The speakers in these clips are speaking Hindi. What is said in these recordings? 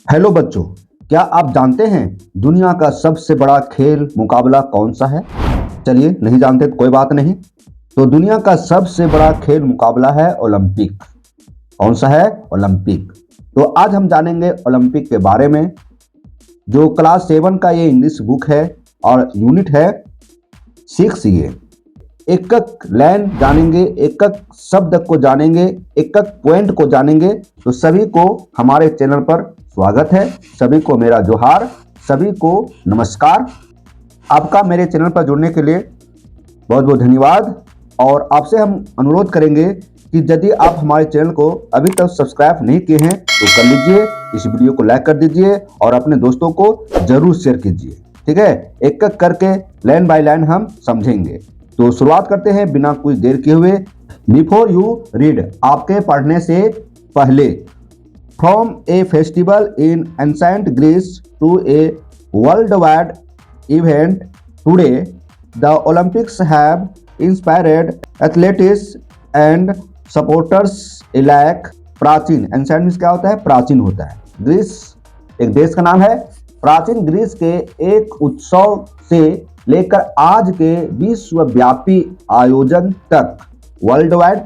हेलो बच्चों, क्या आप जानते हैं दुनिया का सबसे बड़ा खेल मुकाबला कौन सा है? चलिए, नहीं जानते तो कोई बात नहीं। तो दुनिया का सबसे बड़ा खेल मुकाबला है ओलंपिक। कौन सा है? ओलंपिक। तो आज हम जानेंगे ओलंपिक के बारे में। जो क्लास 7 का ये इंग्लिश बुक है और यूनिट है 6 ये। एक एक लाइन जानेंगे, एक एक शब्द को जानेंगे, एक एक पॉइंट को जानेंगे। तो सभी को हमारे चैनल पर स्वागत है, सभी को मेरा जोहार, सभी को नमस्कार। आपका मेरे चैनल पर जुड़ने के लिए बहुत बहुत धन्यवाद। और आपसे हम अनुरोध करेंगे कि यदि आप हमारे चैनल को अभी तक सब्सक्राइब नहीं किए हैं तो कर लीजिए, इस वीडियो को लाइक कर दीजिए और अपने दोस्तों को जरूर शेयर कीजिए। ठीक है, एक एक करके लाइन बाय लाइन हम समझेंगे। तो शुरुआत करते हैं बिना कुछ देर किए हुए। बिफोर यू रीड, आपके पढ़ने से पहले। From a festival in ancient Greece to a world wide event today, the Olympics have inspired athletics and supporters alike. प्राचीन, एंसेंट मींस क्या होता है? प्राचीन होता है। ग्रीस एक देश का नाम है। प्राचीन ग्रीस के एक उत्सव से लेकर आज के विश्वव्यापी आयोजन तक, वर्ल्ड वाइड,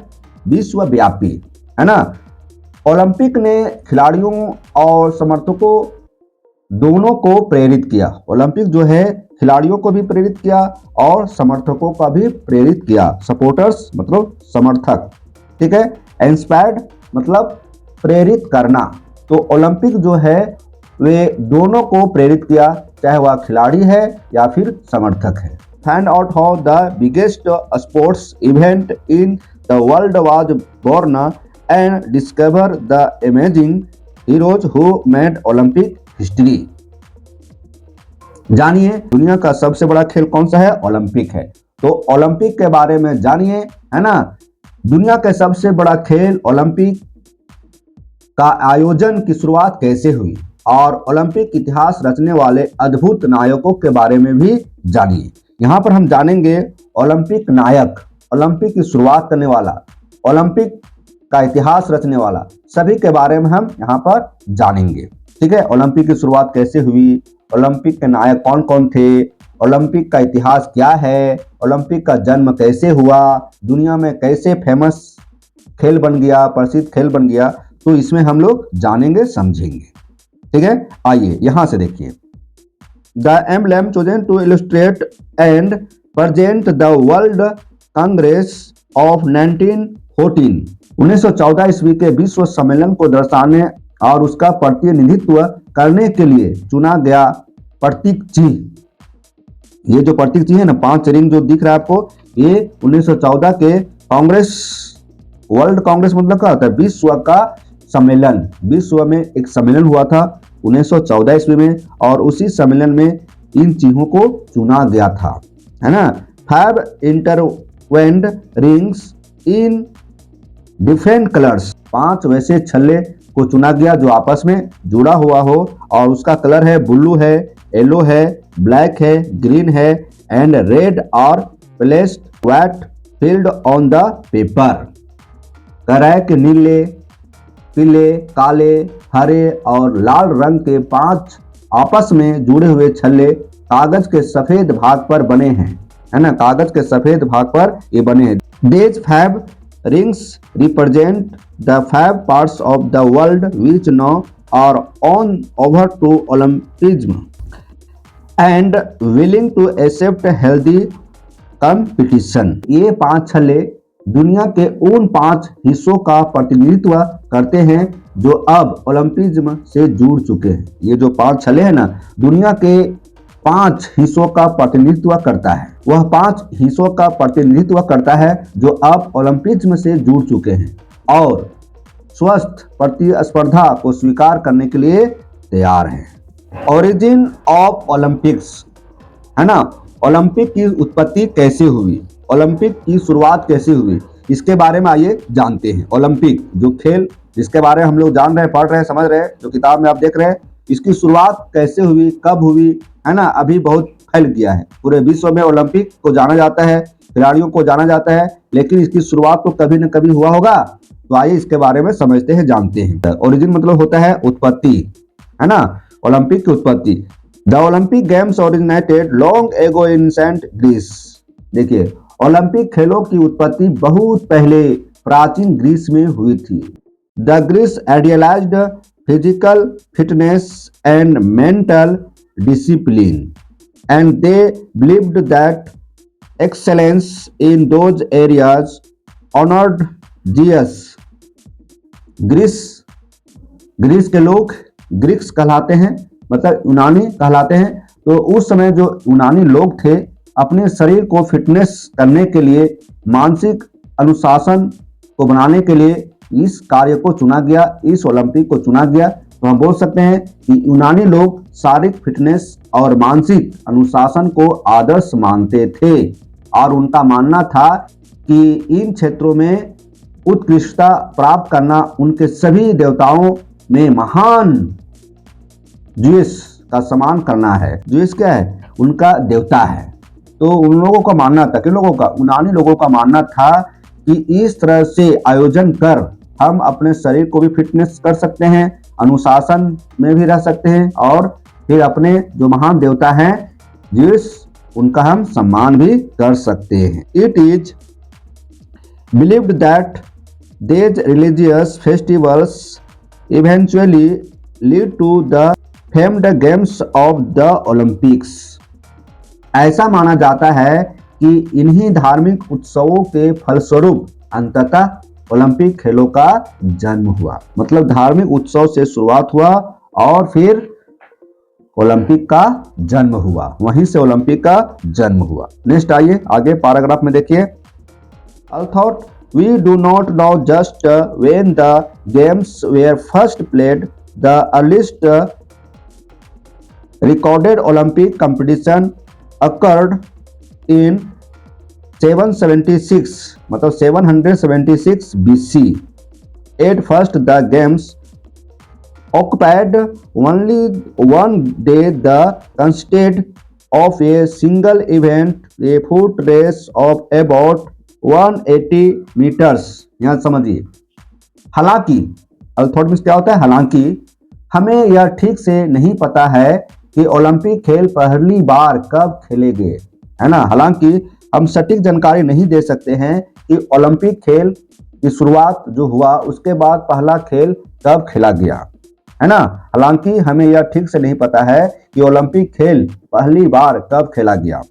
विश्वव्यापी, है ना। ओलंपिक ने खिलाड़ियों और समर्थकों दोनों को प्रेरित किया। ओलंपिक जो है खिलाड़ियों को भी प्रेरित किया और समर्थकों का भी प्रेरित किया। सपोर्टर्स मतलब समर्थक, ठीक है। इंस्पायर्ड मतलब प्रेरित करना। तो ओलंपिक जो है वे दोनों को प्रेरित किया, चाहे वह खिलाड़ी है या फिर समर्थक है। Find out how the biggest sports event in the world was born and discover the amazing heroes who made Olympic history. जानिए दुनिया का सबसे बड़ा खेल कौन सा है? ओलंपिक है। तो ओलंपिक के बारे में जानिए, है ना। दुनिया का सबसे बड़ा खेल ओलंपिक का आयोजन की शुरुआत कैसे हुई और ओलंपिक इतिहास रचने वाले अद्भुत नायकों के बारे में भी जानिए। यहाँ पर हम जानेंगे ओलंपिक नायक, ओलंपिक की शुरुआत करने वाला, ओलंपिक का इतिहास रचने वाला, सभी के बारे में हम यहाँ पर जानेंगे। ठीक है, ओलंपिक की शुरुआत कैसे हुई, ओलंपिक के नायक कौन कौन थे, ओलंपिक का इतिहास क्या है, ओलंपिक का जन्म कैसे हुआ, दुनिया में कैसे फेमस खेल बन गया, प्रसिद्ध खेल बन गया। तो इसमें हम लोग जानेंगे, समझेंगे। ठीक है, आइए यहां से देखिए। The emblem chosen to illustrate and present the world congress of 1914, 1914 ईस्वी के विश्व सम्मेलन को दर्शाने और उसका प्रतिनिधित्व करने के लिए चुना गया प्रतीक चिन्ह। ये जो प्रतीक चिन्ह है ना, 5 रिंग जो दिख रहा है आपको, ये 1914 के कांग्रेस, वर्ल्ड कांग्रेस मतलब क्या होता है? विश्व का सम्मेलन। विश्व में एक सम्मेलन हुआ था 1914 ईस्वी में और उसी सम्मेलन में इन चिन्हों को चुना गया था, है ना। 5 इंटरवेंड रिंग्स इन डिफरेंट कलर्स, 5 वैसे छल्ले को चुना गया जो आपस में जुड़ा हुआ हो और उसका कलर है ब्लू है, येलो है, ब्लैक है, ग्रीन है एंड रेड और placed white field on the paper. करैक नीले, पीले, काले, हरे और लाल रंग के 5 आपस में जुड़े हुए छल्ले कागज के सफेद भाग पर बने हैं, है ना। कागज के सफेद भाग पर ये बने हैं। These 5 rings represent the 5 parts of the world which now are on over to Olympism and willing to accept healthy competition। ये 5 छल्ले दुनिया के उन 5 हिस्सों का प्रतिनिधित्व करते हैं जो अब ओलंपिज्म से जुड़ चुके हैं। ये जो 5 छल्ले हैं ना, दुनिया के 5 हिस्सों का प्रतिनिधित्व करता है। वह 5 हिस्सों का प्रतिनिधित्व करता है जो अब ओलंपिज्म से जुड़ चुके हैं और स्वस्थ प्रतिस्पर्धा को स्वीकार करने के लिए तैयार हैं। ओरिजिन ऑफ ओलंपिक्स, है ना। ओलंपिक की उत्पत्ति कैसे हुई, ओलंपिक की शुरुआत कैसे हुई, इसके बारे में आइए जानते हैं। ओलंपिक जो खेल जिसके बारे में हम लोग जान रहे हैं, पढ़ रहे हैं, समझ रहे हैं, जो किताब में आप देख रहे हैं, इसकी शुरुआत कैसे हुई, कब हुई, है ना। अभी बहुत फैल गया है, पूरे विश्व में ओलंपिक को जाना जाता है, खिलाड़ियों को जाना जाता है, लेकिन इसकी शुरुआत तो कभी न कभी हुआ होगा। तो आइए इसके बारे में समझते हैं, जानते हैं। ओरिजिन मतलब होता है उत्पत्ति, है ना, ओलंपिक की उत्पत्ति। The Olympic games originated long ago in ancient Greece. देखिए, ओलंपिक खेलों की उत्पत्ति बहुत पहले प्राचीन ग्रीस में हुई थी। The Greece idealised physical fitness and mental discipline and they believed that excellence in those areas honored जीएस। ग्रीस के लोग ग्रीक्स कहलाते हैं, मतलब यूनानी कहलाते हैं। तो उस समय जो यूनानी लोग थे, अपने शरीर को फिटनेस करने के लिए, मानसिक अनुशासन को बनाने के लिए इस कार्य को चुना गया, इस ओलंपिक को चुना गया। तो हम बोल सकते हैं कि यूनानी लोग शारीरिक फिटनेस और मानसिक अनुशासन को आदर्श मानते थे और उनका मानना था कि इन क्षेत्रों में उत्कृष्टता प्राप्त करना उनके सभी देवताओं में महान ज़्यूस का सम्मान करना है। ज़्यूस क्या है? उनका देवता है। तो उन लोगों का मानना था, किन लोगों का? यूनानी लोगों का मानना था कि इस तरह से आयोजन कर हम अपने शरीर को भी फिटनेस कर सकते हैं, अनुशासन में भी रह सकते हैं और फिर अपने जो महान देवता हैं ज़्यूस, उनका हम सम्मान भी कर सकते हैं। It is believed that these religious festivals eventually lead to the famed games of the Olympics। ऐसा माना जाता है कि इन्हीं धार्मिक उत्सवों के फलस्वरूप अंततः ओलंपिक खेलों का जन्म हुआ। मतलब धार्मिक उत्सव से शुरुआत हुआ और फिर ओलंपिक का जन्म हुआ, वहीं से ओलंपिक का जन्म हुआ। नेक्स्ट आइए आगे पैराग्राफ में देखिए। Although we do not know just when the games were first played, the earliest recorded Olympic competition occurred in 776, मतलब 776 BC। At first the games occupied only one day. The consisted of a single event, a foot race of about 180 metres. यहाँ समझिए, हालांकि अल्थोट में क्या होता है? हालांकि हमें यह ठीक से नहीं पता है कि ओलंपिक खेल पहली बार कब खेले गए, है ना। हालांकि हम सटीक जानकारी नहीं दे सकते हैं कि ओलंपिक खेल की शुरुआत जो हुआ उसके बाद पहला खेल कब खेला गया, है ना। हालांकि हमें यह ठीक से नहीं पता है कि ओलंपिक खेल पहली बार कब खेला गया।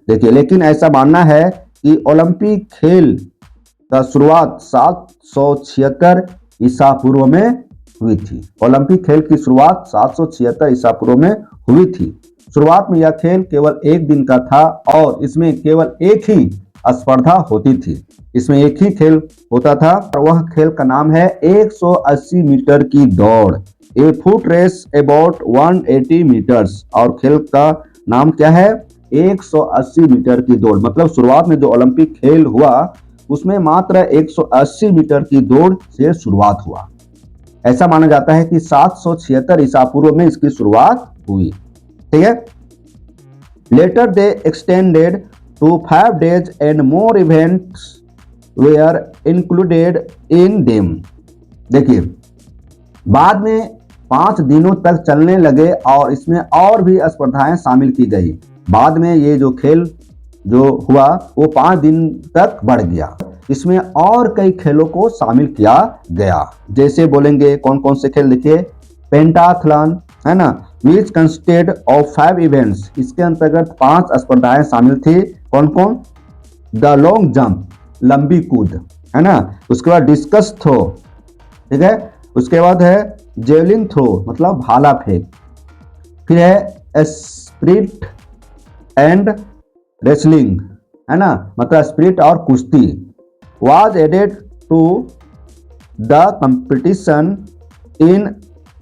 देखिए, लेकिन ऐसा मानना है कि ओलंपिक खेल का शुरुआत 776 ईसा पूर्व में हुई थी। ओलंपिक खेल की शुरुआत 776 ईसा पूर्व में हुई थी। शुरुआत में यह खेल केवल एक दिन का था और इसमें केवल एक ही स्पर्धा होती थी। इसमें एक ही खेल होता था और वह खेल का नाम है 180 मीटर की दौड़, ए फुट रेस अबाउट 180 मीटर्स। और खेल का नाम क्या है? 180 मीटर की दौड़। मतलब शुरुआत में जो ओलंपिक खेल हुआ उसमें मात्र 180 मीटर की दौड़ से शुरुआत हुआ। ऐसा माना जाता है कि 776 ईसा पूर्व में इसकी शुरुआत हुई। ठीक है। Later they extended to 5 days and more events were included in them. देखिए, बाद में 5 दिनों तक चलने लगे और इसमें और भी स्पर्धाएं शामिल की गई। बाद में ये जो खेल जो हुआ वो 5 दिन तक बढ़ गया। इसमें और कई खेलों को शामिल किया गया। जैसे बोलेंगे कौन कौन से खेल, देखिए पेंटाथलन, है ना, विच कंसिस्टेड ऑफ 5 इवेंट्स। इसके अंतर्गत 5 स्पर्धाएं शामिल थी। कौन कौन? द लॉन्ग जंप, लंबी कूद, है ना। उसके बाद डिस्कस थ्रो, ठीक है। उसके बाद है जेवलिन थ्रो, मतलब भाला फेंक। फिर है स्प्रिट एंड रेसलिंग, है ना, मतलब स्प्रिट और कुश्ती। Was added to the competition in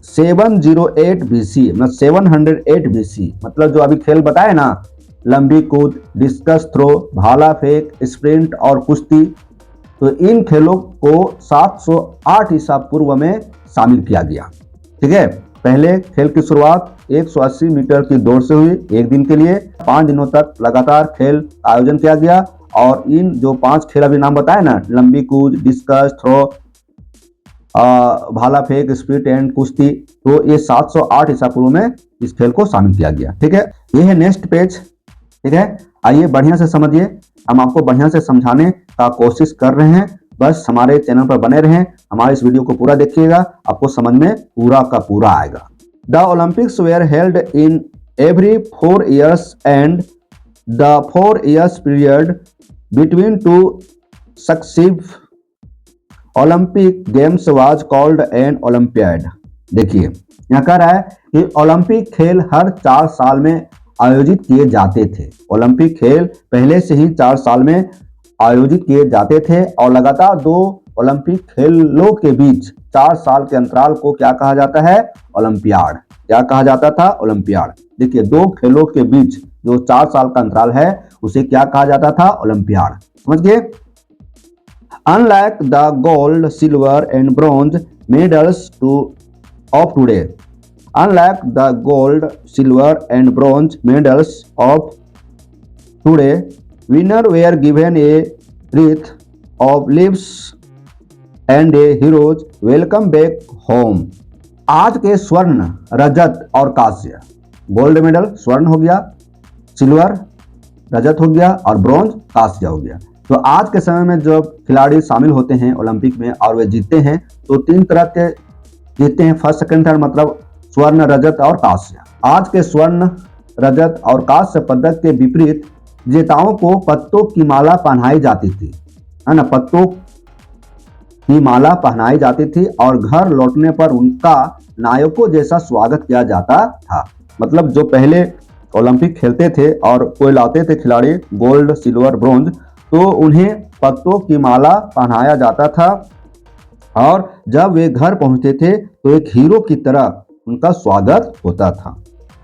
708 BC, मतलब 708 BC। मतलब जो अभी खेल बताए ना, लंबी कूद, डिस्कस थ्रो, भाला फेंक, स्प्रिंट और कुश्ती, तो इन खेलों को 708 ईसा पूर्व में शामिल किया गया। ठीक है। पहले खेल की शुरुआत 180 मीटर की दौड़ से हुई, एक दिन के लिए 5 दिनों तक लगातार खेल आयोजन किया गया। और इन जो 5 खेल अभी नाम बताए ना, लंबी कूद, डिस्कस थ्रो, भाला फेंक, स्प्रिट एंड कुश्ती, तो ये 708 ईसा पूर्व में इस खेल को शामिल किया गया। ठीक है, ये है नेक्स्ट पेज। ठीक है, आइए बढ़िया से समझिए, हम आपको बढ़िया से समझाने का कोशिश कर रहे हैं। बस हमारे चैनल पर बने रहें, हमारे इस वीडियो को पूरा देखिएगा, आपको समझ में पूरा का पूरा आएगा। The Olympics were held in every 4 years and the 4 years period between two successive Olympic games was called an Olympiad। देखिए यहाँ कह रहा है कि ओलंपिक खेल हर 4 साल में आयोजित किए जाते थे। ओलंपिक खेल पहले से ही 4 साल में आयोजित किए जाते थे और लगातार 2 ओलंपिक खेलों के बीच 4 साल के अंतराल को क्या कहा जाता है? ओलंपियाड। क्या कहा जाता था? ओलंपियाड। देखिए 2 खेलों के बीच जो 4 साल का अंतराल है उसे क्या कहा जाता था? ओलंपियाड। समझ गए? Unlike the gold, silver and bronze medals of today, unlike the gold, silver and bronze medals of today, winners were given a wreath of leaves and a hero's welcome back home। आज के स्वर्ण, रजत और कांस्य, गोल्ड मेडल स्वर्ण हो गया, सिल्वर रजत हो गया और ब्रॉन्ज कांस्य हो गया। तो आज के समय में जब खिलाड़ी शामिल होते हैं ओलंपिक में और वे जीतते हैं तो 3 तरह के जीतते हैं, फर्स्ट सेकंड थर्ड, मतलब स्वर्ण, रजत और कांस्य। आज के स्वर्ण, रजत और कांस्य पदक के विपरीत विजेताओं को पत्तों की माला पहनाई जाती थी, है ना, पत्तों की माला पहनाई जाती थी और घर लौटने पर उनका नायकों जैसा स्वागत किया जाता था। मतलब जो पहले ओलंपिक खेलते थे और कोई लाते थे खिलाड़ी गोल्ड, सिल्वर, ब्रॉन्ज, तो उन्हें पत्तों की माला पहनाया जाता था और जब वे घर पहुंचते थे तो एक हीरो की तरह उनका स्वागत होता था।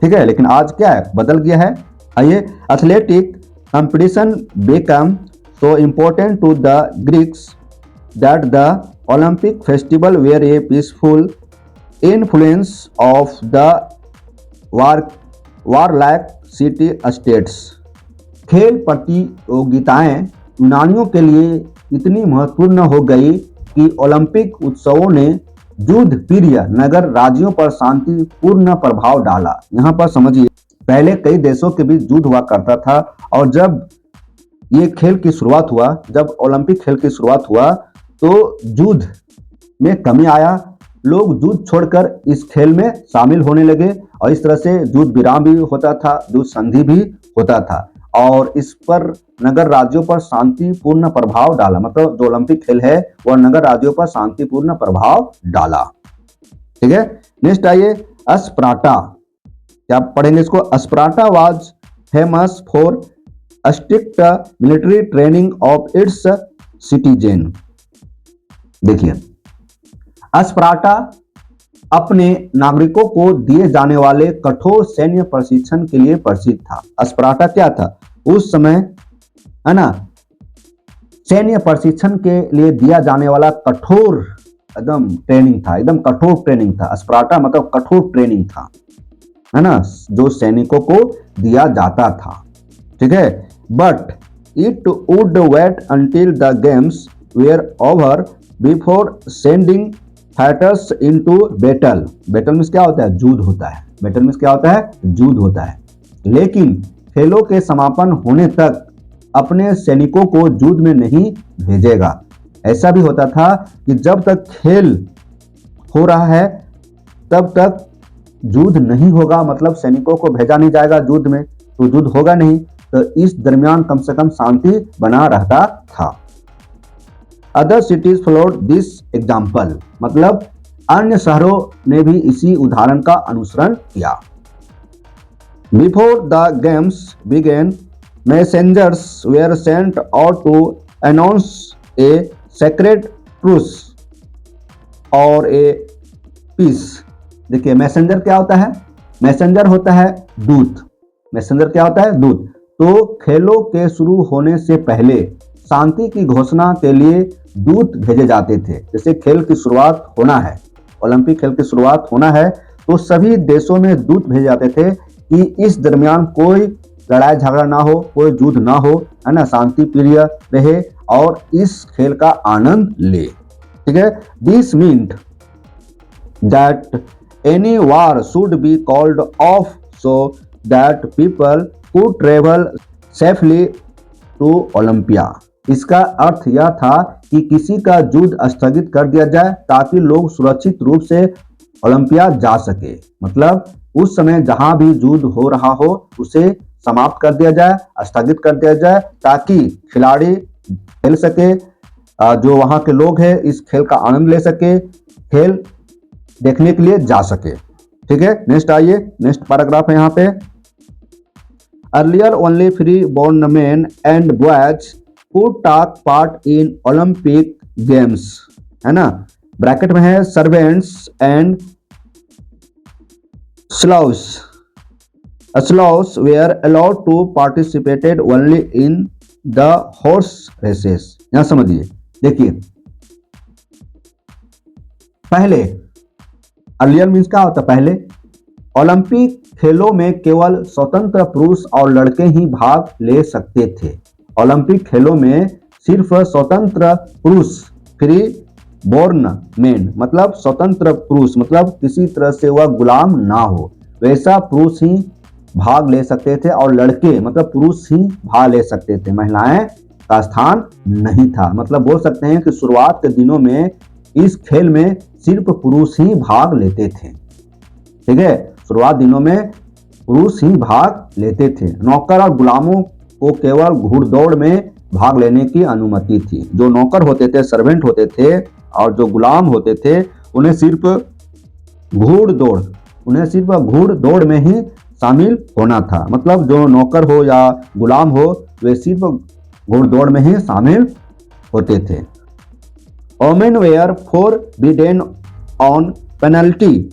ठीक है, लेकिन आज क्या है? बदल गया है। आइए, athletic competition become so important to the Greeks that the Olympic festival were a peaceful influence of the warlike city states. खेल प्रतियोगिताएं यूनानियों के लिए इतनी महत्वपूर्ण हो गई कि ओलंपिक उत्सवों ने युद्ध प्रिय नगर राज्यों पर शांतिपूर्ण प्रभाव डाला। यहाँ पर समझिए, पहले कई देशों के बीच युद्ध हुआ करता था और जब ये खेल की शुरुआत हुआ, जब ओलंपिक खेल की शुरुआत हुआ तो युद्ध में कमी आया, लोग युद्ध छोड़कर इस खेल में शामिल होने लगे और इस तरह से युद्ध विराम भी होता था, युद्ध संधि भी होता था और इस पर नगर राज्यों पर शांतिपूर्ण प्रभाव डाला। मतलब जो ओलंपिक खेल है वह नगर राज्यों पर शांतिपूर्ण प्रभाव डाला। ठीक है, नेक्स्ट आइए, स्पार्टा। क्या पढ़ेंगे इसको? Sparta was famous for strict military training of its citizen. देखिए, स्पार्टा अपने नागरिकों को दिए जाने वाले कठोर सैन्य प्रशिक्षण के लिए प्रसिद्ध था। स्पार्टा क्या था उस समय, है ना, सैन्य प्रशिक्षण के लिए दिया जाने वाला कठोर एकदम ट्रेनिंग था, एकदम कठोर ट्रेनिंग था। स्पार्टा मतलब कठोर ट्रेनिंग था, है ना, जो सैनिकों को दिया जाता था। ठीक है, but it would wait until the games were over before sending fighters into battle. Battle में क्या होता है? युद्ध होता है। बैटल में क्या होता है? युद्ध होता है। लेकिन खेलों के समापन होने तक अपने सैनिकों को युद्ध में नहीं भेजेगा। ऐसा भी होता था कि जब तक खेल हो रहा है तब तक युद्ध नहीं होगा, मतलब सैनिकों को भेजा नहीं जाएगा युद्ध में, तो युद्ध होगा नहीं, तो इस दरमियान कम से कम शांति बना रहता था। Other cities followed this example, मतलब अन्य शहरों ने भी इसी उदाहरण का अनुसरण किया। Before the games began, messengers were sent out to announce a secret truce और ए पीस। देखिए, मैसेंजर क्या होता है? मैसेंजर होता है दूत। मैसेंजर क्या होता है? दूत। तो खेलों के शुरू होने से पहले शांति की घोषणा के लिए दूत भेजे जाते थे। जैसे खेल की शुरुआत होना है, ओलंपिक खेल की शुरुआत होना है, तो सभी देशों में दूत भेजे जाते थे कि इस दरमियान कोई लड़ाई झगड़ा ना हो, कोई युद्ध ना हो, है ना, शांति प्रिय रहे और इस खेल का आनंद ले। ठीक है, this meant that any war should be called off so that people could travel safely to Olympia. इसका अर्थ यह था कि किसी का युद्ध स्थगित कर दिया जाए ताकि लोग सुरक्षित रूप से ओलंपिया जा सके। मतलब उस समय जहां भी युद्ध हो रहा हो उसे समाप्त कर दिया जाए, स्थगित कर दिया जाए, ताकि खिलाड़ी खेल सके, जो वहां के लोग हैं इस खेल का आनंद ले सके, खेल देखने के लिए जा सके। ठीक है, नेक्स्ट आइए, नेक्स्ट पैराग्राफ है यहाँ पे। Earlier only free born men and boys could take part in Olympic games, है ना। ब्रैकेट में है servants and slaves were allowed to participated only in the horse races। यहां समझिए, देखिए पहले अर्लियर मीन्स क्या होता है, पहले ओलंपिक खेलों में केवल स्वतंत्र पुरुष और लड़के ही भाग ले सकते थे। ओलंपिक खेलों में सिर्फ स्वतंत्र पुरुष, फ्री बोर्न मेन, मतलब स्वतंत्र पुरुष, मतलब किसी तरह से वह गुलाम ना हो, वैसा पुरुष ही भाग ले सकते थे, और लड़के मतलब पुरुष ही भाग ले सकते थे, महिलाएं का स्थान नहीं था। मतलब बोल सकते हैं कि शुरुआत के दिनों में इस खेल में सिर्फ पुरुष ही भाग लेते थे। ठीक है, शुरुआत दिनों में पुरुष ही भाग लेते थे। नौकर और गुलामों को केवल घुड़दौड़ में भाग लेने की अनुमति थी। जो नौकर होते थे, सर्वेंट होते थे, और जो गुलाम होते थे उन्हें सिर्फ घुड़दौड़ में ही शामिल होना था। मतलब जो नौकर हो या गुलाम हो वे सिर्फ घुड़दौड़ में ही शामिल होते थे। Women were forbidden on penalty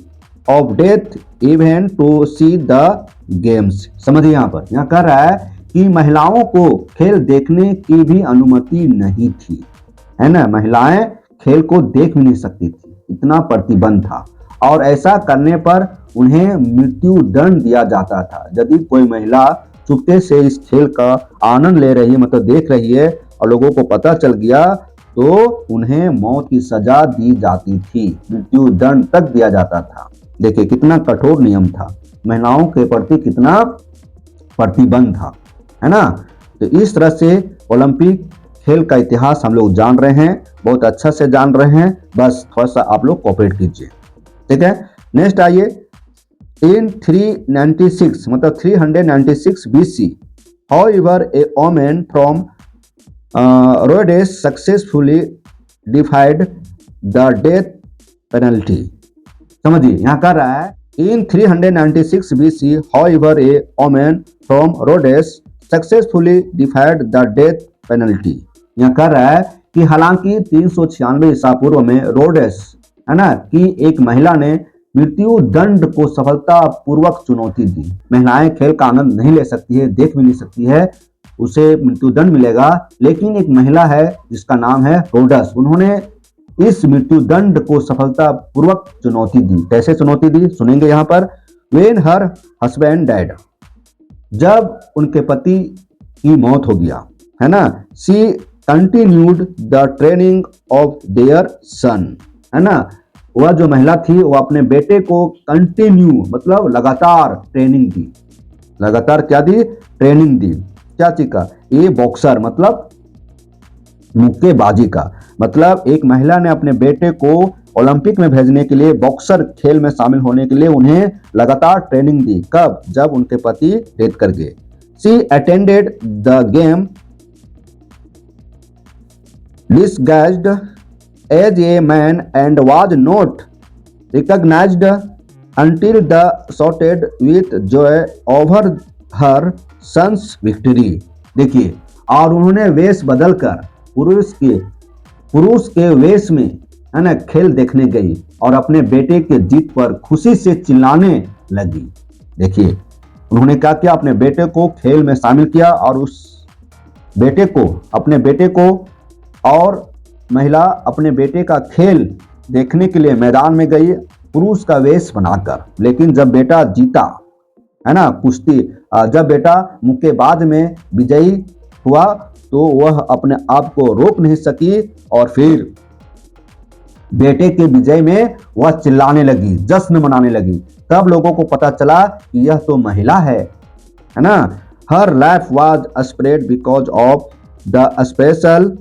of death even to see the games. समझिए, यहाँ कह रहा है कि महिलाओं को खेल देखने की भी अनुमति नहीं थी, है ना। महिलाएं खेल को देख भी नहीं सकती थी, इतना प्रतिबंध था, और ऐसा करने पर उन्हें मृत्यु दंड दिया जाता था। यदि कोई महिला चुपके से इस खेल का आनंद ले रही है, मतलब देख रही है, और लोगों को पता चल गया तो उन्हें मौत की सजा दी जाती थी, मृत्यु दंड तक दिया जाता था। देखिए कितना कठोर नियम था, महिलाओं के प्रति कितना प्रतिबंध था, है ना। तो इस तरह से ओलंपिक खेल का इतिहास हम लोग जान रहे हैं, बहुत अच्छा से जान रहे हैं, बस थोड़ा सा आप लोग कोऑपरेट कीजिए। ठीक है, नेक्स्ट आइए। इन 396 मतलब 396 BC, however a woman from Rhodes successfully डिफाइड the death penalty. समझिए, यहाँ कर रहा है इन 396 BC, however a woman from Rhodes successfully डिफाइड the death penalty. यहाँ कर रहा है कि हालांकि 396 ईसा पूर्व में रोडेस, है ना, कि एक महिला ने मृत्यु दंड को सफलता पूर्वक चुनौती दी। महिलाएं खेल का आनंद नहीं ले सकती है, देख भी नहीं सकती है, उसे मृत्यु दंड मिलेगा। लेकिन एक महिला है जिसका नाम है रोडस, उन्होंने इस मृत्यु दंड को सफलता पूर्वक चुनौती दी। कैसे चुनौती दी सुनेंगे यहाँ पर। When her husband died, जब उनके पति की मौत हो गया, है ना, she continued the training of their son, है ना। वह जो महिला थी वो अपने बेटे को कंटिन्यू मतलब लगातार ट्रेनिंग दी। लगातार क्या दी? ट्रेनिंग दी। क्या चीज का? ये बॉक्सर मतलब मुक्केबाजी का। मतलब एक महिला ने अपने बेटे को ओलंपिक में भेजने के लिए, बॉक्सर खेल में शामिल होने के लिए उन्हें लगातार ट्रेनिंग दी। कब? जब उनके पति डेथ कर गए। She attended the game disguised as a man and was not recognized until the shouted with joy over her son's victory। देखिए, और उन्होंने वेश बदलकर पुरुष के वेश में, है ना, खेल देखने गई और अपने बेटे के जीत पर खुशी से चिल्लाने लगी। देखिए, उन्होंने क्या किया? अपने बेटे को खेल में शामिल किया और उस बेटे को, अपने बेटे को, और महिला अपने बेटे का खेल देखने के लिए मैदान में गई पुरुष का वेश बनाकर। लेकिन जब बेटा जीता, है ना, कुश्ती, जब बेटा मुक्केबाज में विजयी हुआ तो वह अपने आप को रोक नहीं सकी और फिर बेटे के विजय में वह चिल्लाने लगी, जश्न मनाने लगी। तब लोगों को पता चला कि यह तो महिला है ना। हर life was spread because of the special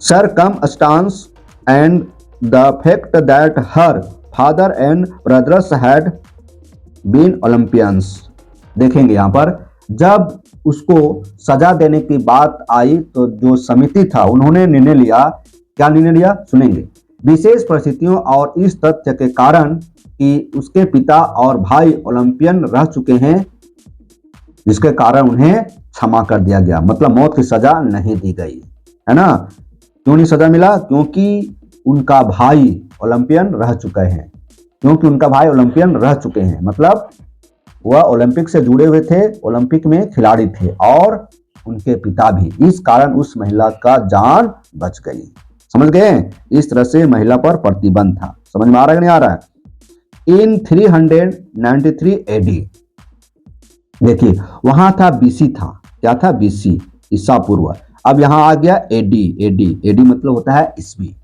circumstance and the fact that her father and brothers had been Olympians। देखेंगे यहाँ पर जब उसको सजा देने की बात आई तो जो समिति था उन्होंने निर्णय लिया। क्या निर्णय लिया सुनेंगे। विशेष परिस्थितियों और इस तथ्य के कारण कि उसके पिता और भाई ओलंपियन रह चुके हैं, जिसके कारण उन्हें क्षमा कर दिया गया, मतलब मौत की सजा नहीं दी गई, है ना। क्यों नहीं सजा मिला? क्योंकि उनका भाई ओलंपियन रह चुके हैं, मतलब वह ओलंपिक से जुड़े हुए थे, ओलंपिक में खिलाड़ी थे और उनके पिता भी। इस कारण उस महिला का जान बच गई। समझ गए? इस तरह से महिला पर प्रतिबंध था। समझ में आ रहा है कि नहीं आ रहा है? इन 393 एडी, देखिए वहां था बीसी था, क्या था? बीसी, ईसा पूर्व। अब यहां आ गया एडी। एडी मतलब होता है ईस्वी,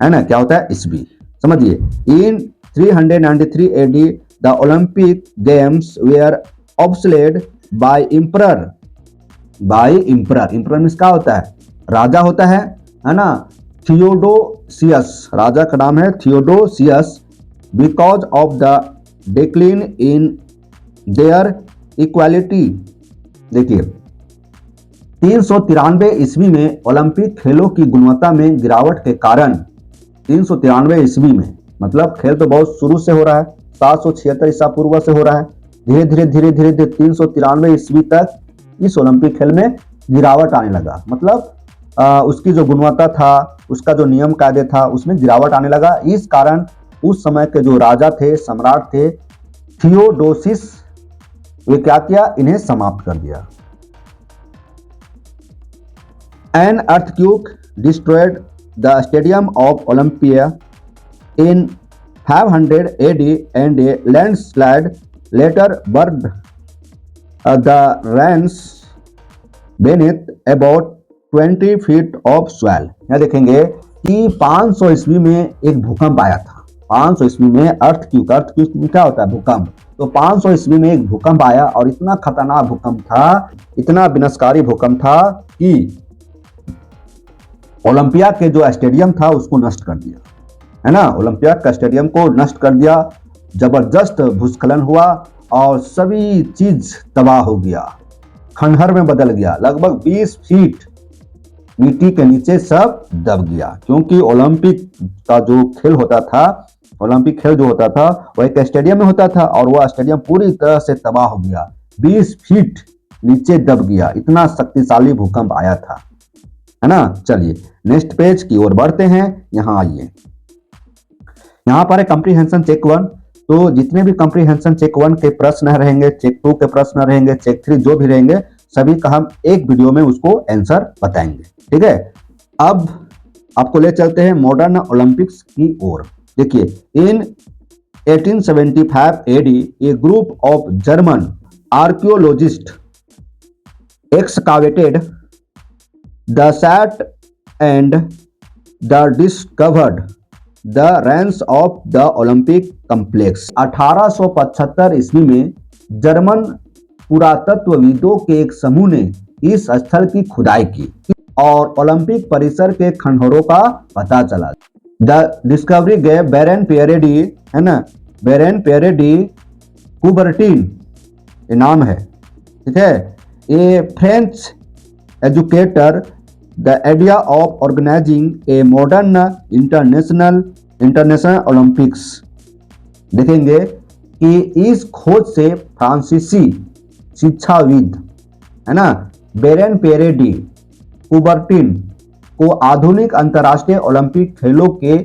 है ना। क्या होता है? ईस्वी। समझिए, in 393 AD the Olympic games were abolished by emperor. Emperor means क्या होता है? राजा होता है ना। थियोडोसियस, राजा का नाम है Theodosius. Because of the decline in their equality. देखिए 393 ईस्वी में ओलंपिक खेलों की गुणवत्ता में गिरावट के कारण, 393 ईस्वी में, मतलब खेल तो बहुत शुरू से हो रहा है, 776 ईसा पूर्व से हो रहा है, धीरे धीरे 393 ईस्वी तक इस ओलंपिक खेल में गिरावट आने लगा। मतलब उसकी जो गुणवत्ता था, उसका जो नियम कायदे था, उसमें गिरावट आने लगा। इस कारण उस समय के जो राजा थे, सम्राट थे थियोडोसिस, वे क्या किया? इन्हें समाप्त कर दिया। An earthquake destroyed the stadium of Olympia in 500 AD and a landslide later buried the ruins beneath about 20 feet of soil। यहाँ देखेंगे कि 500 ईस्वी में एक भूकंप आया था। 500 ईस्वी में अर्थक्वेक में क्या होता है? भूकंप। तो 500 ईस्वी में एक भूकंप आया और इतना खतरनाक भूकंप था, इतना विनाशकारी भूकंप था कि ओलंपिया के जो स्टेडियम था उसको नष्ट कर दिया, है ना। ओलंपिया का स्टेडियम को नष्ट कर दिया। जबरदस्त भूस्खलन हुआ और सभी चीज तबाह हो गया, खंडहर में बदल गया। लगभग 20 फीट मिट्टी के नीचे सब दब गया, क्योंकि ओलंपिक का जो खेल होता था, ओलंपिक खेल जो होता था वह एक स्टेडियम में होता था और वह स्टेडियम पूरी तरह से तबाह हो गया, 20 फीट नीचे दब गया। इतना शक्तिशाली भूकंप आया था, है ना। चलिए नेक्स्ट पेज की ओर बढ़ते हैं। यहां आइए, यहां पर है कंप्रीहेंशन चेक 1। तो जितने भी कंप्रीहेंशन चेक 1 के प्रश्न रहेंगे, चेक 2 के प्रश्न रहेंगे, चेक 3 जो भी रहेंगे, सभी का हम एक वीडियो में उसको आंसर बताएंगे, ठीक है। अब आपको ले चलते हैं मॉडर्न ओलंपिक्स की ओर। देखिए in 1875 AD a group of German archaeologist excavated the site and the discovered the ruins of the Olympic complex। 1875 ईस्वी में जर्मन पुरातत्वविदों के एक समूह ने इस स्थल की खुदाई की और ओलंपिक परिसर के खंडहरों का पता चला। द डिस्कवरी गए बेरेन पेरेडी, है ना, बेरेन पेरेडी कुबर्टिन ये नाम है, ठीक है। ये French educator the idea of organizing a modern international Olympics। देखेंगे कि इस खोज से फ्रांसीसी शिक्षाविद, है ना, बेरेन पेरेडी कुबर्टिन को आधुनिक अंतर्राष्ट्रीय ओलंपिक खेलों के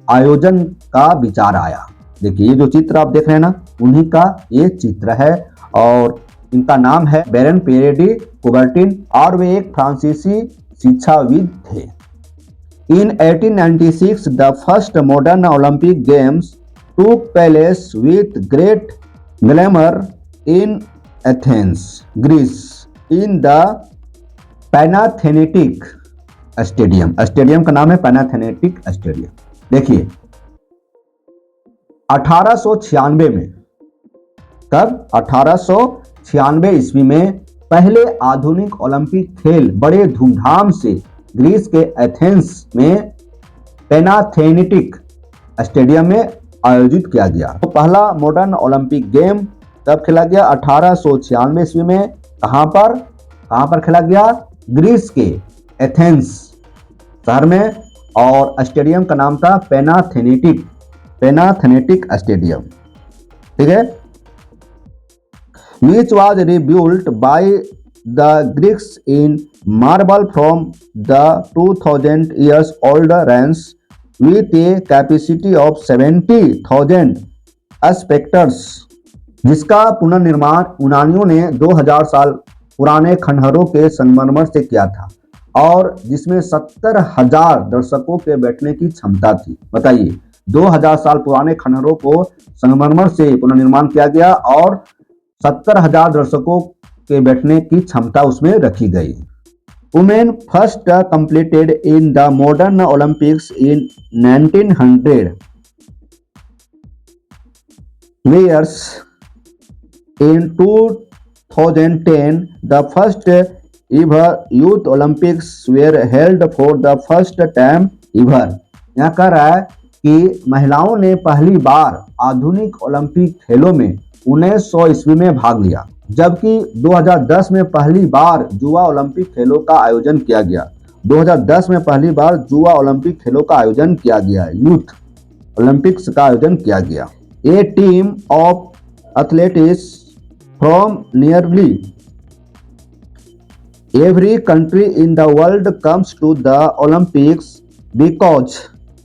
आयोजन का विचार आया। देखिए ये जो चित्र आप देख रहे हैं ना, उन्हीं का ये चित्र है और इनका नाम है बेरेन पेरेडी कुबर्टिन और वे एक फ्रांसीसी शिक्षाविद थे। In 1896 the first modern Olympic games took place with great glamour in Athens, Greece, in the Panathenaic stadium, stadium का नाम है पैनाथेनेटिक स्टेडियम। देखिए 1896 में, कब 1896 ईस्वी में पहले आधुनिक ओलंपिक खेल बड़े धूमधाम से ग्रीस के एथेंस में पैनाथेनेटिक स्टेडियम में आयोजित किया गया। तो पहला मॉडर्न ओलंपिक गेम कब खेला गया? 1896 ईस्वी में। कहां पर खेला गया? ग्रीस के एथेंस शहर में, और स्टेडियम का नाम था पैनाथेनेटिक स्टेडियम। ठीक है, which was rebuilt by the Greeks in marble from the 2000 years old ruins with a capacity of 70,000 spectators, जिसका पुनर्निर्माण यूनानियों ने 2000 साल पुराने खंडहरों के संगमरमर से किया था और जिसमें 70,000 दर्शकों के बैठने की क्षमता थी। बताइए, 2000 साल पुराने खंडहरों को संगमरमर से पुनर्निर्माण किया गया और 70,000 दर्शकों के बैठने की क्षमता उसमें रखी गई। Women first completed in the modern Olympics in 1900 whereas in 2010 the first ever youth Olympics were held for the first time ever. यहाँ कह रहा है कि महिलाओं ने पहली बार आधुनिक ओलंपिक खेलों में 1900 ईस्वी में भाग लिया, जबकि 2010 में पहली बार युवा ओलंपिक खेलों का आयोजन किया गया। 2010 में पहली बार युवा ओलंपिक खेलों का आयोजन किया गया, यूथ ओलंपिक्स का आयोजन किया गया। A team of athletics from nearly every country in the world comes to the Olympics because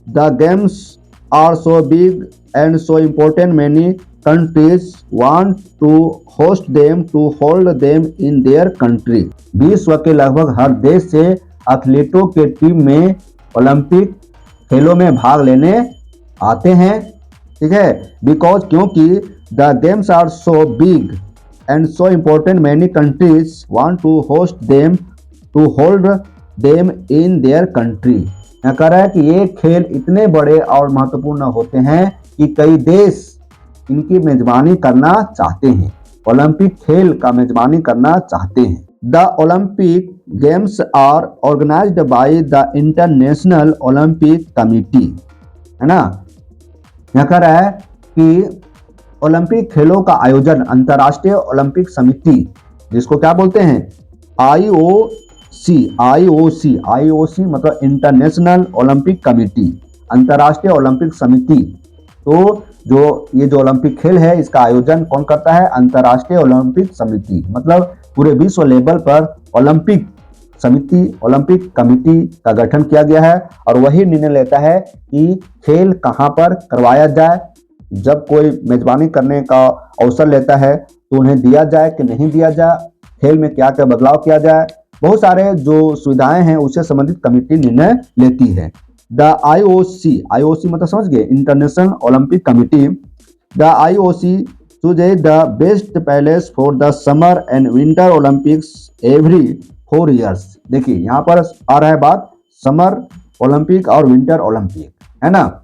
the games are so big and so important. Many countries want to host them to hold them in their country। विश्व के लगभग हर देश से एथलीटों के टीम में ओलंपिक खेलों में भाग लेने आते हैं। ठीक है, बिकॉज क्योंकि the games are so big and so important many countries want to host them to hold them in their country. यहाँ कह रहा है कि ये खेल इतने बड़े और महत्वपूर्ण होते हैं कि कई देश इनकी मेजबानी करना चाहते हैं, ओलंपिक खेल का मेजबानी करना चाहते हैं। The Olympic games are organised by the International Olympic Committee, है ना। यहाँ कह रहा है कि ओलंपिक खेलों का आयोजन अंतर्राष्ट्रीय ओलंपिक समिति, जिसको क्या बोलते हैं? आईओसी मतलब इंटरनेशनल ओलंपिक कमिटी, अंतर्राष्ट्रीय ओलंपिक समिति। तो ये जो ओलंपिक खेल है इसका आयोजन कौन करता है? अंतर्राष्ट्रीय ओलंपिक समिति। मतलब पूरे विश्व लेवल पर ओलंपिक समिति, ओलंपिक कमेटी का गठन किया गया है और वही निर्णय लेता है कि खेल कहां पर करवाया जाए। जब कोई मेजबानी करने का अवसर लेता है तो उन्हें दिया जाए कि नहीं दिया जाए, खेल में क्या क्या बदलाव किया जाए, बहुत सारे जो सुविधाएं हैं उससे संबंधित कमेटी निर्णय लेती है। द आईओसी मतलब समझ गए, international Olympic committee. The IOC chooses the best palace for the summer and winter Olympics every 4 years। देखिए यहाँ पर आ रहा है बात समर ओलंपिक और विंटर ओलंपिक, है ना।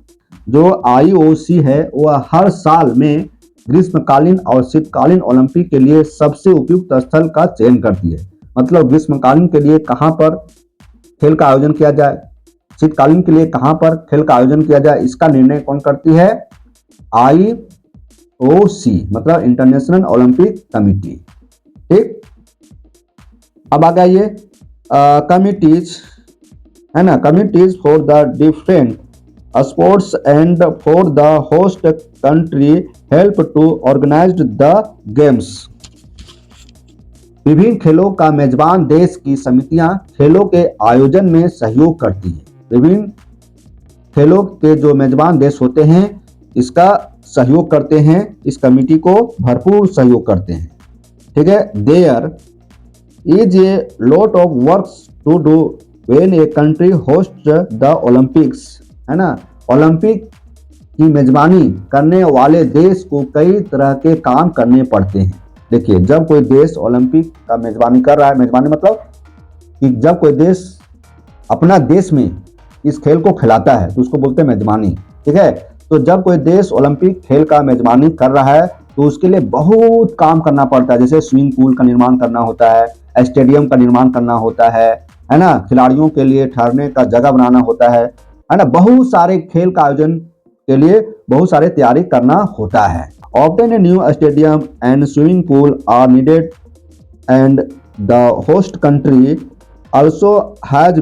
जो आईओसी है वह हर साल में ग्रीष्मकालीन और शीतकालीन ओलंपिक के लिए सबसे उपयुक्त स्थल का चयन करती है। मतलब ग्रीष्मकालीन के लिए कहाँ पर खेल का आयोजन किया जाए, शीतकालीन के लिए कहां पर खेल का आयोजन किया जाए, इसका निर्णय कौन करती है? आईओसी मतलब इंटरनेशनल ओलंपिक कमिटी। ठीक, अब आ गया कमिटीज, है ना। Committees for the different sports and for the host country help to organise the games. विभिन्न खेलों का मेजबान देश की समितियां खेलों के आयोजन में सहयोग करती हैं। विभिन्न खेलों के जो मेजबान देश होते हैं इसका सहयोग करते हैं, इस कमेटी को भरपूर सहयोग करते हैं। ठीक है, there is a lot of works to do when a country host the Olympics, है ना। ओलंपिक की मेजबानी करने वाले देश को कई तरह के काम करने पड़ते हैं। देखिए, जब कोई देश ओलंपिक का मेजबानी कर रहा है, मेजबानी मतलब कि जब कोई देश अपना देश में इस खेल को खिलाता है तो उसको बोलते हैं मेजबानी। ठीक है, तो जब कोई देश ओलंपिक खेल का मेजबानी कर रहा है तो उसके लिए बहुत काम करना पड़ता है, जैसे स्विमिंग पूल का निर्माण करना होता है, स्टेडियम का निर्माण करना होता है ना, खिलाड़ियों के लिए ठहरने का जगह बनाना होता है ना, बहुत सारे खेल का आयोजन के लिए बहुत सारे तैयारी करना होता है। Often a new stadium and swimming pool are needed and the host country also has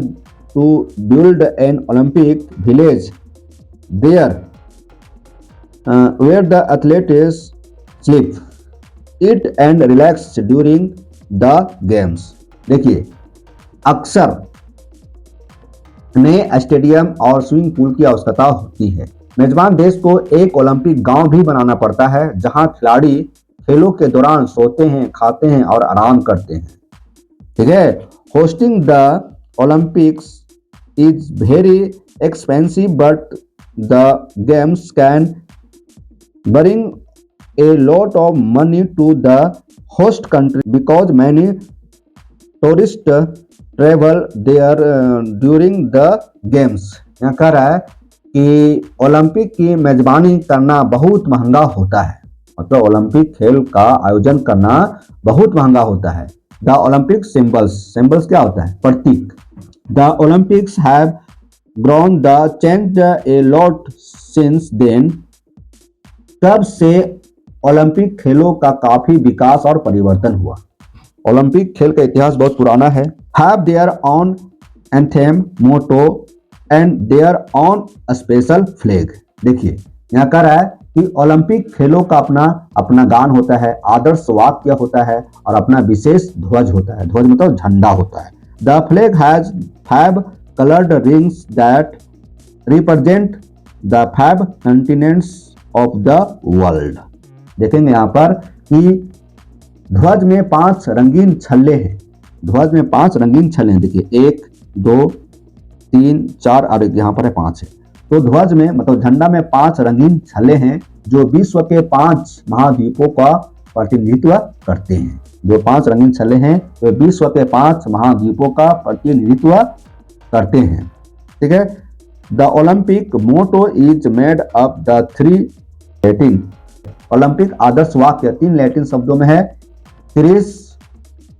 to build an Olympic village there where the athletes sleep, eat and relax during the games। देखिए, अक्सर नए स्टेडियम और स्विमिंग पूल की आवश्यकता होती है। मेजबान देश को एक ओलंपिक गांव भी बनाना पड़ता है जहां खिलाड़ी खेलों के दौरान सोते हैं, खाते हैं और आराम करते हैं। ठीक है, hosting the Olympics is very expensive but the games can bring a lot of money to the host country because many tourist travel there during the games. यहाँ कह रहा है कि ओलंपिक की मेजबानी करना बहुत महंगा होता है, मतलब ओलंपिक खेल का आयोजन करना बहुत महंगा होता है। द ओलंपिक सिंबल्स क्या होता है? प्रतीक। The Olympics have grown the changed a lot since then. तब से ओलंपिक खेलों का काफी विकास और परिवर्तन हुआ। ओलंपिक खेल का इतिहास बहुत पुराना है। Have their own anthem, motto and their own special flag. देखिए, यहाँ कह रहा है कि ओलंपिक खेलों का अपना गान होता है, आदर्श वाक्य होता है और अपना विशेष ध्वज होता है। ध्वज मतलब झंडा होता है। The flag has 5 coloured rings that represent the 5 continents of the world. देखेंगे यहाँ पर कि ध्वज में 5 रंगीन छल्ले हैं। ध्वज में 5 रंगीन छल्ले हैं। देखिए 1 2 3 4 और यहाँ पर है 5 है। तो ध्वज में मतलब झंडा में 5 रंगीन छल्ले हैं जो विश्व के 5 महाद्वीपों का प्रतिनिधित्व करते हैं। जो 5 रंगीन छल्ले हैं वे विश्व के 5 महाद्वीपों का प्रतिनिधित्व करते हैं। ठीक है, the Olympic motto is made up the 3 Latin. Olympic आदर्श वाक्य 3 लैटिन शब्दों में है, क्रिस,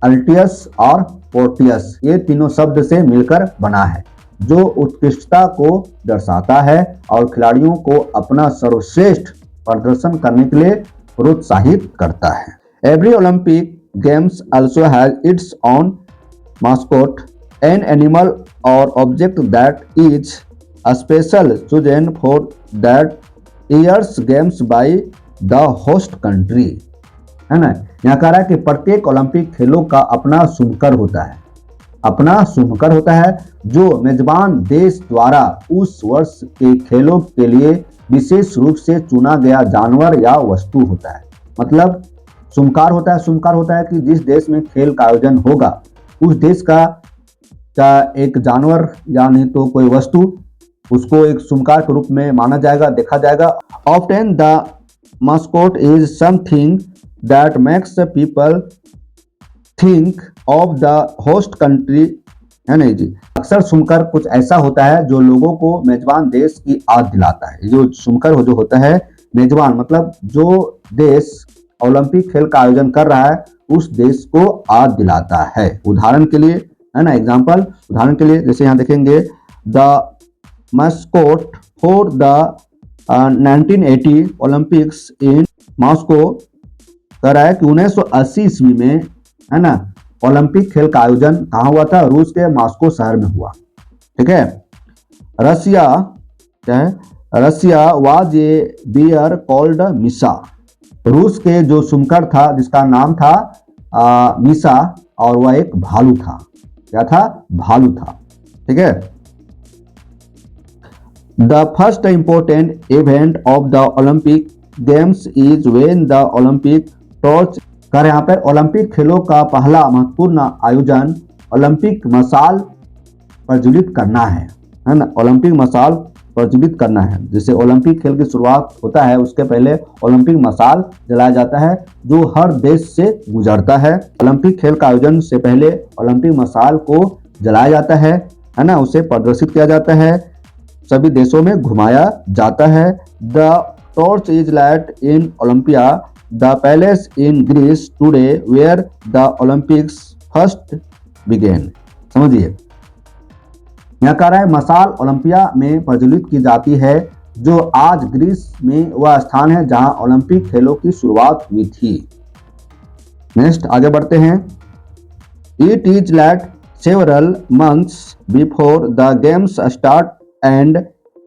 अल्टियस और पोर्टियस। ये तीनों शब्द से मिलकर बना है जो उत्कृष्टता को दर्शाता है और खिलाड़ियों को अपना सर्वश्रेष्ठ प्रदर्शन करने के लिए प्रोत्साहित करता है। Every Olympic games also has its own mascot, an animal और object that is special chosen for that year's games by the host country. है ना, यहाँ कह रहा है कि प्रत्येक ओलंपिक खेलों का अपना शुभकर होता है, अपना शुभकर होता है जो मेजबान देश द्वारा उस वर्ष के खेलों के लिए विशेष रूप से चुना गया जानवर या वस्तु होता है। मतलब शुभकार होता है। शुभकार होता है कि जिस देश में खेल का आयोजन होगा उस देश का एक जानवर या नहीं तो कोई वस्तु, उसको एक शुभकार के रूप में माना जाएगा, देखा जाएगा। Often the mascot is something that makes people think of the host country. है नहीं जी, अक्सर सुनकर कुछ ऐसा होता है जो लोगों को मेजबान देश की याद दिलाता है। जो सुनकर जो होता है मेजबान मतलब जो देश ओलंपिक खेल का आयोजन कर रहा है उस देश को याद दिलाता है। उदाहरण के लिए, है ना, एग्जाम्पल, उदाहरण के लिए जैसे यहाँ देखेंगे the mascot for the 1980 Olympics in Moscow कह रहा है कि 1980 ईस्वी में, है ना, ओलंपिक खेल का आयोजन कहाँ हुआ था? रूस के मॉस्को शहर में हुआ। ठीक है, रसिया क्या है? रसिया वाज ए बियर कॉल्ड मिसा। रूस के जो सुनकर था जिसका नाम था मिसा और वह एक भालू था। क्या था? भालू था। ठीक है, the first important event of the Olympic games is when the Olympic torch कर। यहाँ पर ओलंपिक खेलों का पहला महत्वपूर्ण आयोजन ओलंपिक मशाल प्रज्वलित करना है ना, ओलंपिक मशाल प्रज्वलित करना है। जैसे ओलंपिक खेल की शुरुआत होता है उसके पहले ओलंपिक मशाल जलाया जाता है जो हर देश से गुजरता है। ओलंपिक खेल का आयोजन से पहले ओलंपिक मशाल को जलाया जाता है है ना, उसे प्रदर्शित किया जाता है, सभी देशों में घुमाया जाता है। The torch is light in Olympia, the palace in Greece today where the Olympics first began. समझिए, यहाँ कह रहा है मसाल ओलंपिया में प्रज्वलित की जाती है, जो आज ग्रीस में वह स्थान है जहां ओलंपिक खेलों की शुरुआत हुई थी। नेक्स्ट आगे बढ़ते हैं। It is light several months before the games start and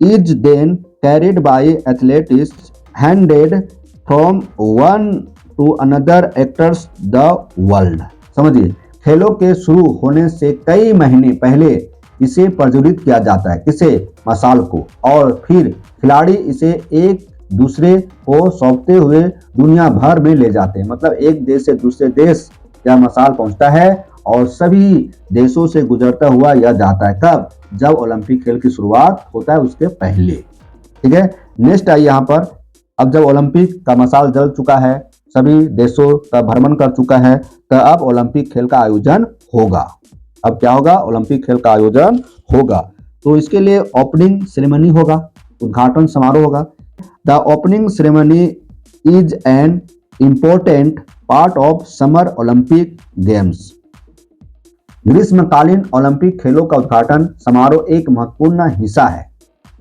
is then carried by athletics handed from one to another across the world. समझिए, खेलों के शुरू होने से कई महीने पहले इसे प्रज्वलित किया जाता है, किसे, मसाल को, और फिर खिलाड़ी इसे एक दूसरे को सौंपते हुए दुनिया भर में ले जाते हैं। मतलब एक देश से दूसरे देश यह मसाल पहुंचता है और सभी देशों से गुजरता हुआ यह जाता है। कब? जब ओलंपिक खेल की शुरुआत होता है उसके पहले। ठीक है, नेक्स्ट आइए यहाँ पर। अब जब ओलंपिक का मसाल जल चुका है, सभी देशों का भ्रमण कर चुका है, तो अब ओलंपिक खेल का आयोजन होगा। अब क्या होगा? ओलंपिक खेल का आयोजन होगा। तो इसके लिए ओपनिंग सेरेमनी होगा, उद्घाटन समारोह होगा। The opening ceremony is an important part of summer Olympic games. ग्रीष्मकालीन ओलंपिक खेलों का उद्घाटन समारोह एक महत्वपूर्ण हिस्सा है।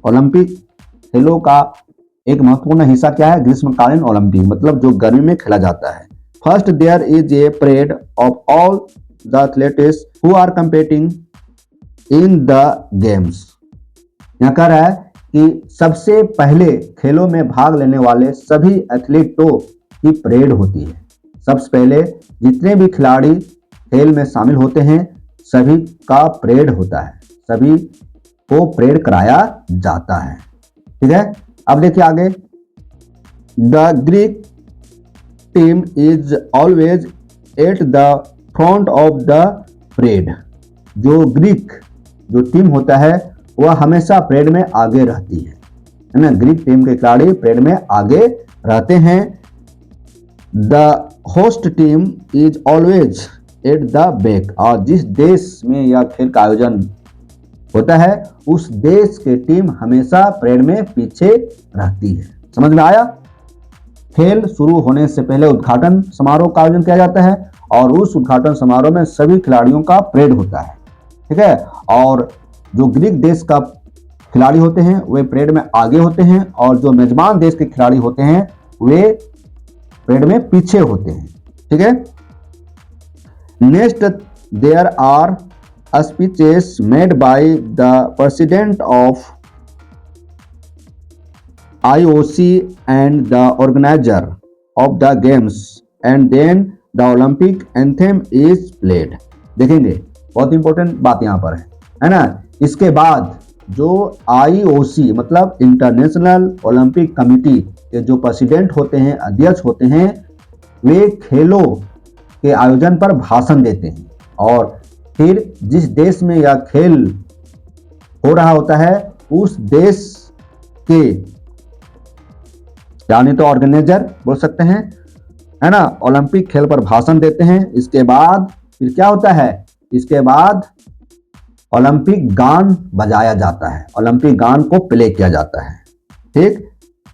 ओलंपिक खेलों का एक महत्वपूर्ण हिस्सा क्या है? ग्रीष्मकालीन ओलंपिक, मतलब जो गर्मी में खेला जाता है। First there is a parade of all the athletes who are competing in the games. यहाँ कह रहा है कि सबसे पहले खेलों में भाग लेने वाले सभी एथलीटों की परेड होती है। सबसे पहले जितने भी खिलाड़ी खेल में शामिल होते हैं सभी का परेड होता है, सभी को परेड कराया जाता है। ठीक है, अब देखिए आगे। The Greek team is always at the front of the parade. जो ग्रीक जो टीम होता है वह हमेशा परेड में आगे रहती है ना। ग्रीक टीम के खिलाड़ी परेड में आगे रहते हैं। The host team is always at the back. और जिस देश में यह खेल का आयोजन होता है उस देश की टीम हमेशा परेड में पीछे रहती है। समझ में आया? खेल शुरू होने से पहले उद्घाटन समारोह का आयोजन किया जाता है और उस उद्घाटन समारोह में सभी खिलाड़ियों का परेड होता है। ठीक है, और जो ग्रीक देश का खिलाड़ी होते हैं वे परेड में आगे होते हैं और जो मेजबान देश के खिलाड़ी होते हैं वे परेड में पीछे होते हैं। ठीक है, next there are speeches made by the president of IOC and the organizer of the games and then the Olympic anthem is played। देखेंगे, बहुत इंपॉर्टेंट बात यहाँ पर है ना। इसके बाद जो IOC मतलब इंटरनेशनल ओलंपिक कमेटी के जो प्रेसिडेंट होते हैं, अध्यक्ष होते हैं, वे खेलों के आयोजन पर भाषण देते हैं और फिर जिस देश में यह खेल हो रहा होता है उस देश के यानी तो ऑर्गेनाइजर बोल सकते हैं, है ना, ओलंपिक खेल पर भाषण देते हैं। इसके बाद फिर क्या होता है? इसके बाद ओलंपिक गान बजाया जाता है, ओलंपिक गान को प्ले किया जाता है। ठीक,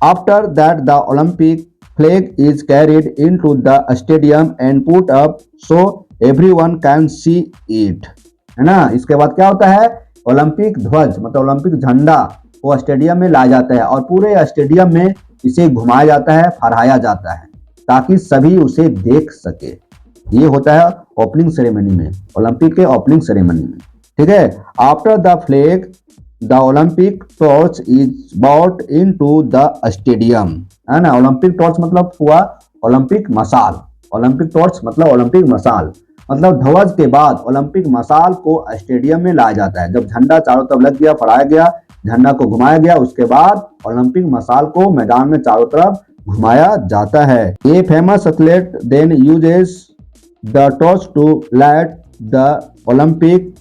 after that the Olympic flag is carried into the stadium and put up so everyone can see it, है ना। इसके बाद क्या होता है? ओलंपिक ध्वज मतलब ओलंपिक झंडा वो स्टेडियम में लाया जाता है और पूरे स्टेडियम में इसे घुमाया जाता है, फहराया जाता है ताकि सभी उसे देख सके। ये होता है ओपनिंग सेरेमनी में, ओलंपिक के ओपनिंग सेरेमनी में। ठीक है, after the flag the Olympic torch is bought into the stadium, है ना। ओलंपिक टॉर्च मतलब हुआ ओलंपिक मसाल, ओलंपिक टॉर्च मतलब ओलंपिक मसाल, मतलब ध्वज के बाद ओलंपिक मसाल को स्टेडियम में लाया जाता है। जब झंडा चारों तरफ लग गया, फहराया गया, झंडा को घुमाया गया, उसके बाद ओलंपिक मसाल को मैदान में चारों तरफ घुमाया जाता है। A famous athlete then uses the torch to light the Olympic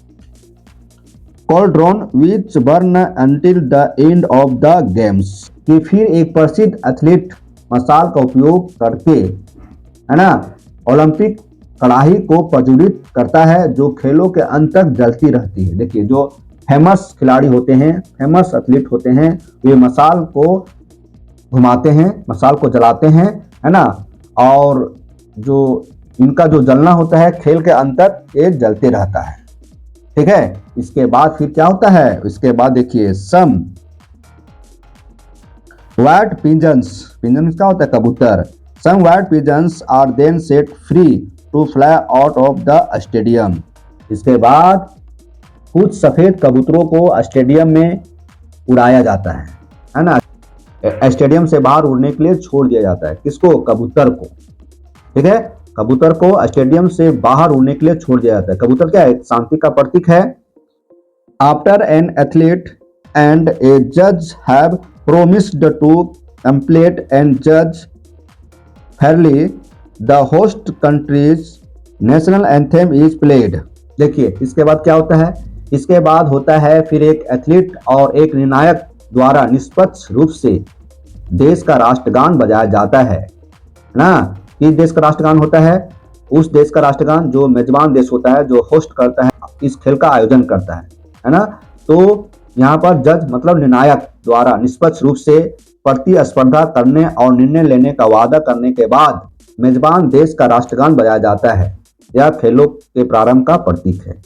cauldron which burn until the end of the games. कि फिर एक प्रसिद्ध एथलीट मसाल का उपयोग करके, है ना, ओलंपिक कड़ाही को प्रज्वलित करता है जो खेलों के अंत तक जलती रहती है। देखिए, जो फेमस खिलाड़ी होते हैं, फेमस एथलीट होते हैं, वे मशाल को घुमाते हैं, मशाल को जलाते हैं, है ना। और जो इनका जो जलना होता है खेल के अंतर ये जलते रहता है, ठीक है। इसके बाद फिर क्या होता है, इसके बाद देखिए सम वाइट पिजन्स, पिजन्स क्या होता है, कबूतर। Some white pigeons are then set free to fly out of the stadium. इसके बाद कुछ सफेद कबूतरों को स्टेडियम में उड़ाया जाता है ना। स्टेडियम से बाहर उड़ने के लिए छोड़ दिया जाता है, किसको, कबूतर को, ठीक है। कबूतर को स्टेडियम से बाहर उड़ने के लिए छोड़ दिया जाता है। कबूतर क्या है, शांति का प्रतीक है। आफ्टर एन एथलीट एंड ए जज have promised to complete and जज Fairlie the host countries national anthem is played. देखिए इसके बाद क्या होता है, इसके बाद होता है फिर एक एथलीट और एक निर्णायक द्वारा निष्पक्ष रूप से देश का राष्ट्रगान बजाया जाता है ना। किस देश का राष्ट्रगान होता है, उस देश का राष्ट्रगान जो मेजबान देश होता है, जो होस्ट करता है, इस खेल का आयोजन करता है ना। तो यहाँ पर जज मतलब निर्णायक द्वारा निष्पक्ष रूप से प्रतिस्पर्धा करने और निर्णय लेने का वादा करने के बाद मेजबान देश का राष्ट्रगान बजाया जाता है। यह खेलों के प्रारंभ का प्रतीक है।